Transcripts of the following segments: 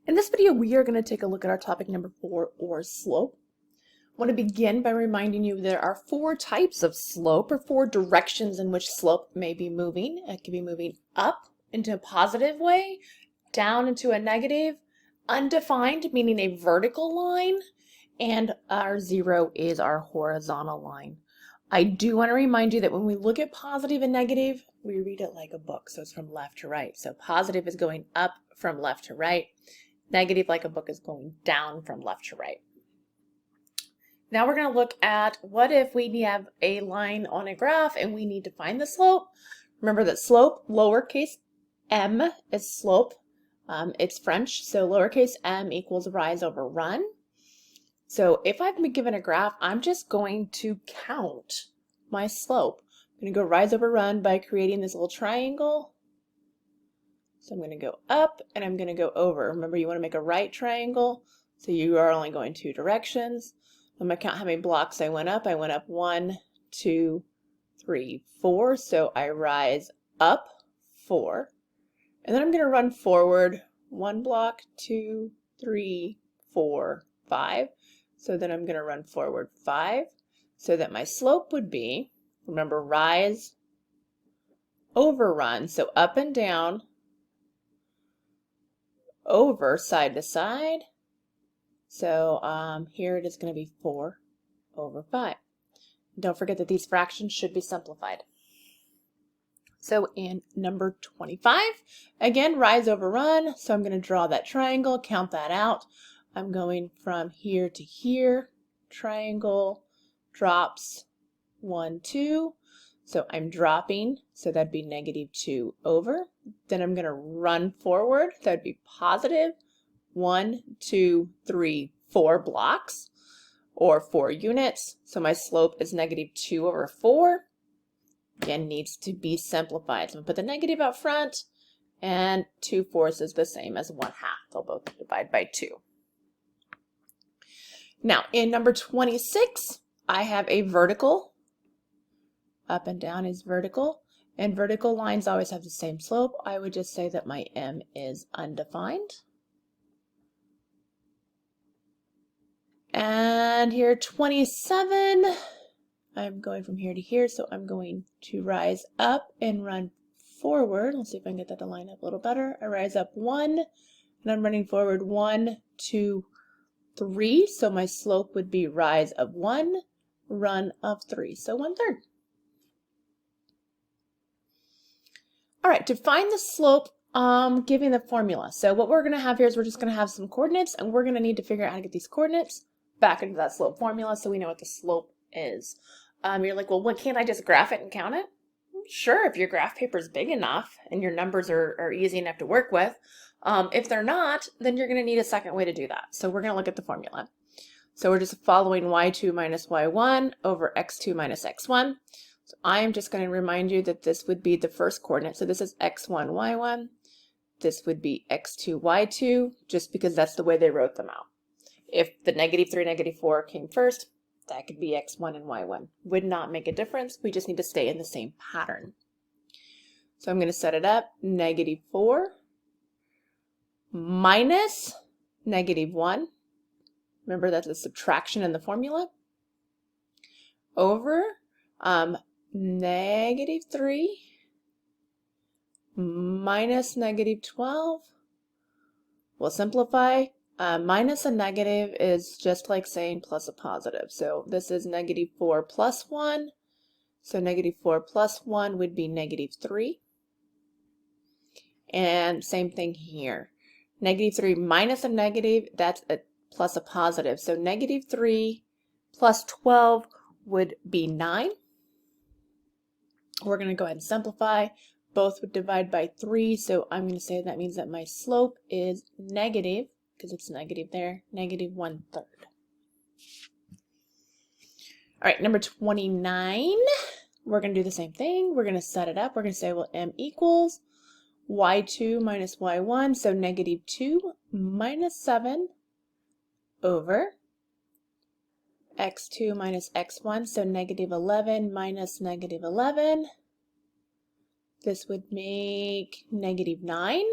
In this video, we are going to take a look at our topic number 4, or slope. I want to begin by reminding you there are 4 types of slope, or 4 directions in which slope may be moving. It can be moving up into a positive way, down into a negative, undefined, meaning a vertical line, and our 0 is our horizontal line. I do want to remind you that when we look at positive and negative, we read it like a book, so it's from left to right. So positive is going up from left to right. Negative, like a book, is going down from left to right. Now we're going to look at what if we have a line on a graph and we need to find the slope. Remember that slope, lowercase m, is slope. It's French, so lowercase m equals rise over run. So if I've been given a graph, I'm just going to count my slope. I'm going to go rise over run by creating this little triangle. So I'm going to go up and I'm going to go over. Remember, you want to make a right triangle, so you are only going 2 directions. I'm going to count how many blocks I went up. I went up 1, 2, 3, 4. So I rise up 4. And then I'm going to run forward 1 block, 2, 3, 4, 5. So then I'm going to run forward 5. So that my slope would be, remember, rise over run. So up and down, over side to side. So here it is going to be 4 over 5. Don't forget that these fractions should be simplified. So in number 25, again, rise over run. So I'm going to draw that triangle, count that out. I'm going from here to here. Triangle drops 1, 2. So I'm dropping, so that'd be -2 over. Then I'm going to run forward. That'd be positive 1, 2, 3, 4 blocks, or 4 units. So my slope is -2 over 4. Again, needs to be simplified. So I'm going to put the negative out front, and 2/4 is the same as 1/2. They'll both divide by 2. Now, in number 26, I have a vertical. Up and down is vertical, and vertical lines always have the same slope. I would just say that my m is undefined. And here 27, I'm going from here to here, so I'm going to rise up and run forward. Let's see if I can get that to line up a little better. I rise up 1, and I'm running forward 1, 2, 3. So my slope would be rise of 1, run of 3. So 1/3. All right, to find the slope, giving the formula. So what we're going to have here is we're just going to have some coordinates, and we're going to need to figure out how to get these coordinates back into that slope formula so we know what the slope is. You're like, well, can't I just graph it and count it? Sure, if your graph paper is big enough and your numbers are easy enough to work with. If they're not, then you're going to need a second way to do that. So we're going to look at the formula. So we're just following y2 minus y1 over x2 minus x1. So I am just going to remind you that this would be the first coordinate. So this is x1, y1. This would be x2, y2, just because that's the way they wrote them out. If the -3, -4 came first, that could be x1 and y1. Would not make a difference. We just need to stay in the same pattern. So I'm going to set it up. -4 minus -1. Remember, that's a subtraction in the formula. Over -3 minus -12. We'll simplify. Minus a negative is just like saying plus a positive. So this is -4 plus 1. So -4 plus 1 would be -3. And same thing here. -3 minus a negative, that's a plus a positive. So -3 plus 12 would be 9. We're going to go ahead and simplify. Both would divide by 3, so I'm going to say that means that my slope is negative, because it's negative there, -1/3. All right, number 29, we're going to do the same thing. We're going to set it up. We're going to say, well, m equals y2 minus y1, so -2 minus 7 over x2 minus x1, so -11 minus -11. This would make -9,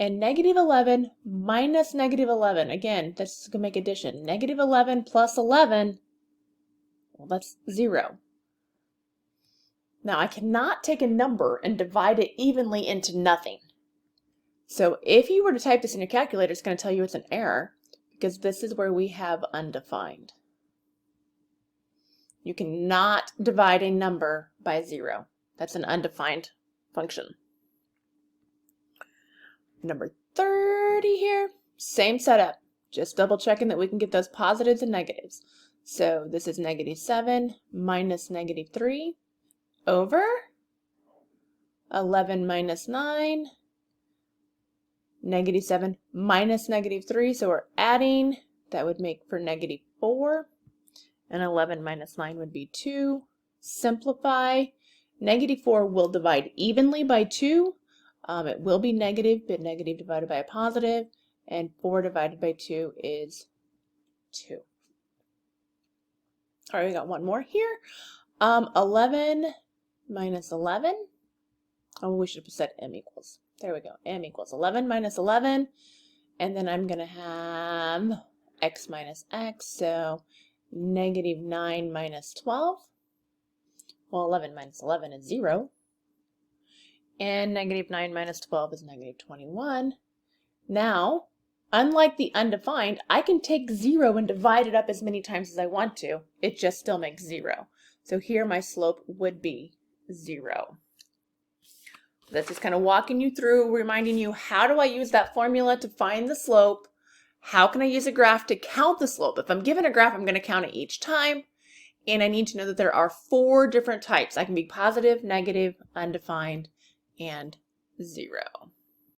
And negative 11 minus negative 11. Again, this is going to make addition. Negative 11 plus 11, well, that's 0. Now, I cannot take a number and divide it evenly into nothing. So if you were to type this in your calculator, it's going to tell you it's an error because this is where we have undefined. You cannot divide a number by 0. That's an undefined function. Number 30 here, same setup. Just double checking that we can get those positives and negatives. So this is negative 7 minus negative 3 over 11 minus 9, negative 7 minus negative 3. So we're adding. That would make for negative 4. And 11 minus 9 would be 2. Simplify. Negative 4 will divide evenly by 2. It will be negative, but negative divided by a positive. And 4 divided by 2 is 2. All right, we got one more here. 11 minus 11. Oh, we should have said m equals. There we go. M equals 11 minus 11. And then I'm going to have x minus x. So negative 9 minus 12. Well, 11 minus 11 is 0. And negative 9 minus 12 is negative 21. Now, unlike the undefined, I can take 0 and divide it up as many times as I want to. It just still makes 0. So here my slope would be 0. That's just kind of walking you through, reminding you, how do I use that formula to find the slope? How can I use a graph to count the slope? If I'm given a graph, I'm going to count it each time. And I need to know that there are 4 different types. I can be positive, negative, undefined, and 0.